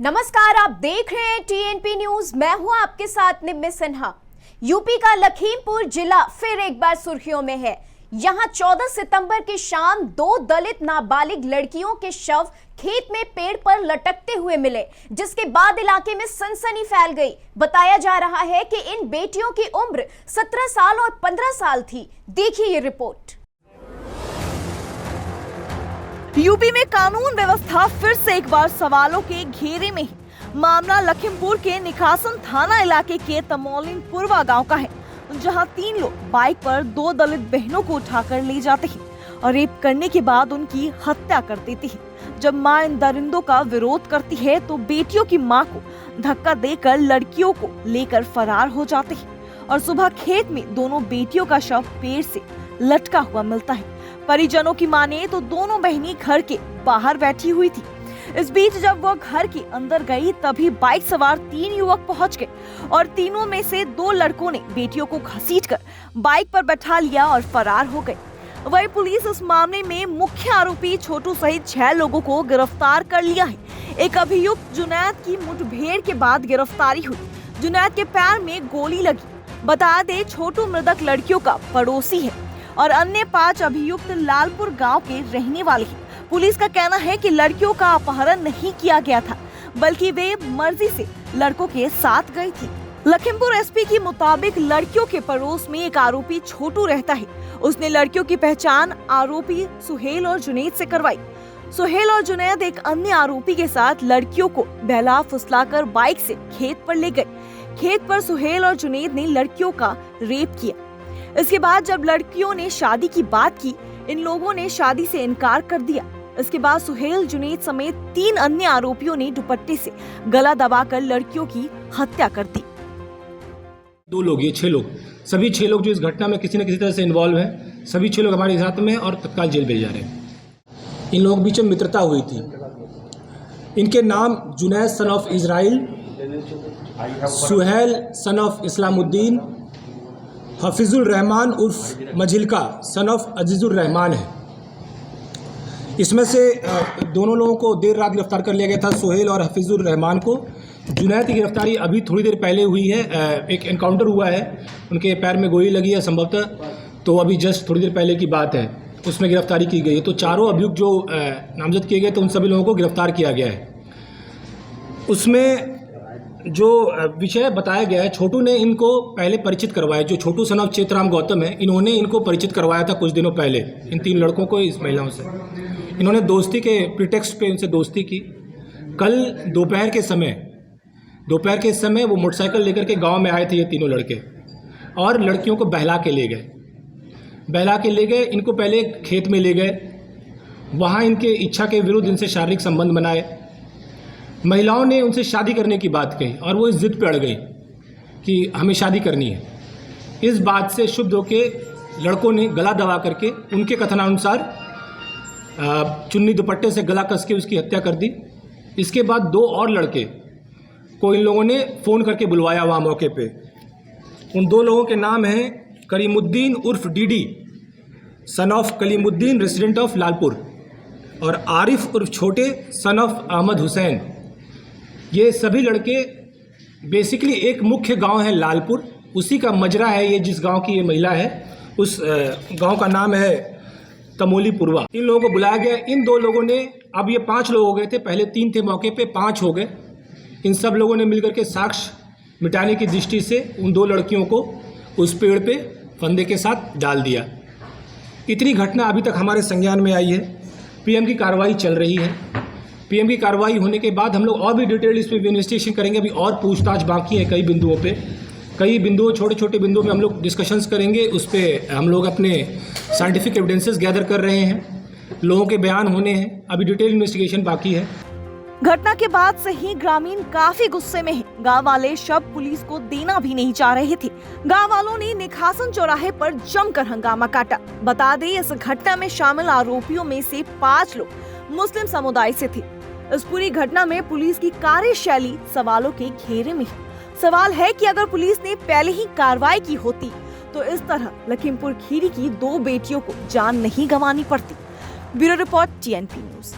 नमस्कार, आप देख रहे हैं टीएनपी न्यूज। मैं हूं आपके साथ निम्मी सिन्हा। यूपी का लखीमपुर जिला फिर एक बार सुर्खियों में है। यहां 14 सितंबर की शाम दो दलित नाबालिग लड़कियों के शव खेत में पेड़ पर लटकते हुए मिले, जिसके बाद इलाके में सनसनी फैल गई। बताया जा रहा है कि इन बेटियों की उम्र 17 साल और 15 साल थी। देखिए ये रिपोर्ट। यूपी में कानून व्यवस्था फिर से एक बार सवालों के घेरे में है। मामला लखीमपुर के निकासन थाना इलाके के तमोलिन पुरवा गांव का है, जहां 3 लोग बाइक पर 2 दलित बहनों को उठाकर ले जाते हैं और रेप करने के बाद उनकी हत्या कर देती है। जब मां इन दरिंदों का विरोध करती है तो बेटियों की मां को धक्का देकर लड़कियों को लेकर फरार हो जाते हैं और सुबह खेत में दोनों बेटियों का शव पेड़ से लटका हुआ मिलता है। परिजनों की माने तो दोनों बहनें घर के बाहर बैठी हुई थी। इस बीच जब वह घर के अंदर गई तभी बाइक सवार 3 युवक पहुंच गए और तीनों में से 2 लड़कों ने बेटियों को घसीटकर बाइक पर बैठा लिया और फरार हो गए। वही पुलिस इस मामले में मुख्य आरोपी छोटू सहित 6 लोगों को गिरफ्तार कर लिया है। एक अभियुक्त जुनैद की मुठभेड़ के बाद गिरफ्तारी हुई। जुनैद के पैर में गोली लगी। बता दे छोटू मृतक लड़कियों का पड़ोसी है और अन्य 5 अभियुक्त लालपुर गांव के रहने वाले हैं। पुलिस का कहना है कि लड़कियों का अपहरण नहीं किया गया था, बल्कि वे मर्जी से लड़कों के साथ गई थी। लखीमपुर एसपी के मुताबिक लड़कियों के पड़ोस में एक आरोपी छोटू रहता है। उसने लड़कियों की पहचान आरोपी सुहेल और जुनैद से करवाई। सुहेल और जुनैद एक अन्य आरोपी के साथ लड़कियों को बहला फुसलाकर बाइक से खेत पर ले गए। खेत पर सुहेल और जुनैद ने लड़कियों का रेप किया। इसके बाद जब लड़कियों ने शादी की बात की, इन लोगों ने शादी से इनकार कर दिया। इसके बाद सुहेल, जुनैद समेत 3 अन्य आरोपियों ने दुपट्टे से गला दबाकर लड़कियों की हत्या कर दी। 2 लोग, ये 6 लोग, सभी 6 लोग जो इस घटना में किसी न किसी तरह से इन्वॉल्व हैं, सभी 6 लोग हमारे साथ में और तत्काल जेल भेजे जा रहे हैं। इन लोगों के बीच में मित्रता हुई थी। इनके नाम Junaid son of Israel, Suhail son of Islamuddin, Hafizul Rahman उर्फ मझिलका सन ऑफ अजीजुर रहमान है। इसमें से दोनों लोगों को देर रात गिरफ्तार कर लिया गया था, सुहेल और हफीजुर रहमान को। जुनैद की गिरफ्तारी अभी थोड़ी देर पहले हुई है। एक एनकाउंटर हुआ है, उनके पैर में गोली लगी है संभवतः, तो अभी जस्ट थोड़ी देर पहले की बात है, उसमें गिरफ्तारी की गई है। तो चारों अभियुक्त जो नामजद किए गए तो उन सभी लोगों को गिरफ्तार किया गया है। उसमें जो विषय बताया गया है, छोटू ने इनको पहले परिचित करवाया। जो छोटू सन ऑफ चेतराम गौतम है, इन्होंने इनको परिचित करवाया था कुछ दिनों पहले, इन 3 लड़कों को, इस महिलाओं से। इन्होंने दोस्ती के प्रिटेक्स्ट पे इनसे दोस्ती की। कल दोपहर के समय वो मोटरसाइकिल लेकर के गांव में आए थे ये तीनों लड़के और लड़कियों को बहला के ले गए। इनको पहले खेत में ले गए, वहाँ इनके इच्छा के विरुद्ध इनसे शारीरिक संबंध बनाए। महिलाओं ने उनसे शादी करने की बात कही और वो इस जिद पे अड़ गई कि हमें शादी करनी है। इस बात से क्षुब्ध होकर लड़कों ने गला दबा करके, उनके कथनानुसार चुन्नी दुपट्टे से गला कस के उसकी हत्या कर दी। इसके बाद 2 और लड़के को इन लोगों ने फ़ोन करके बुलवाया वहाँ मौके पे। उन 2 लोगों के नाम हैं करीमुद्दीन उर्फ DD son of Kalimuddin resident of Lalpur और आरिफ उर्फ छोटे सन ऑफ अहमद हुसैन। ये सभी लड़के बेसिकली एक मुख्य गांव है लालपुर, उसी का मजरा है ये, जिस गांव की ये महिला है उस गांव का नाम है तमोली पुरवा। इन लोगों को बुलाया गया। इन 2 लोगों ने, अब ये 5 लोग हो गए थे, पहले 3 थे मौके पे, 5 हो गए। इन सब लोगों ने मिलकर के साक्ष्य मिटाने की दृष्टि से उन 2 लड़कियों को उस पेड़ पे फंदे के साथ डाल दिया। इतनी घटना अभी तक हमारे संज्ञान में आई है। पीएम की कार्रवाई चल रही है। पीएम की कार्रवाई होने के बाद हम लोग और भी डिटेल इस पर इन्वेस्टिगेशन करेंगे। अभी और पूछताछ बाकी है कई बिंदुओं, छोटे छोटे बिंदुओं में हम लोग डिस्कशंस करेंगे। उस पर हम लोग अपने साइंटिफिक एविडेंसेस गैदर कर रहे हैं, लोगों के बयान होने हैं, अभी डिटेल इन्वेस्टिगेशन बाकी है। घटना के बाद से ही ग्रामीण काफी गुस्से में हैं। गांव वाले शव पुलिस को देना भी नहीं चाह रहे थे। गांव वालों ने निकासन चौराहे पर जमकर हंगामा काटा। बता दें, इस घटना में शामिल आरोपियों में से 5 लोग मुस्लिम समुदाय से थे। इस पूरी घटना में पुलिस की कार्यशैली सवालों के घेरे में है। सवाल है कि अगर पुलिस ने पहले ही कार्रवाई की होती तो इस तरह लखीमपुर खीरी की 2 बेटियों को जान नहीं गंवानी पड़ती। Bureau report, TNP news.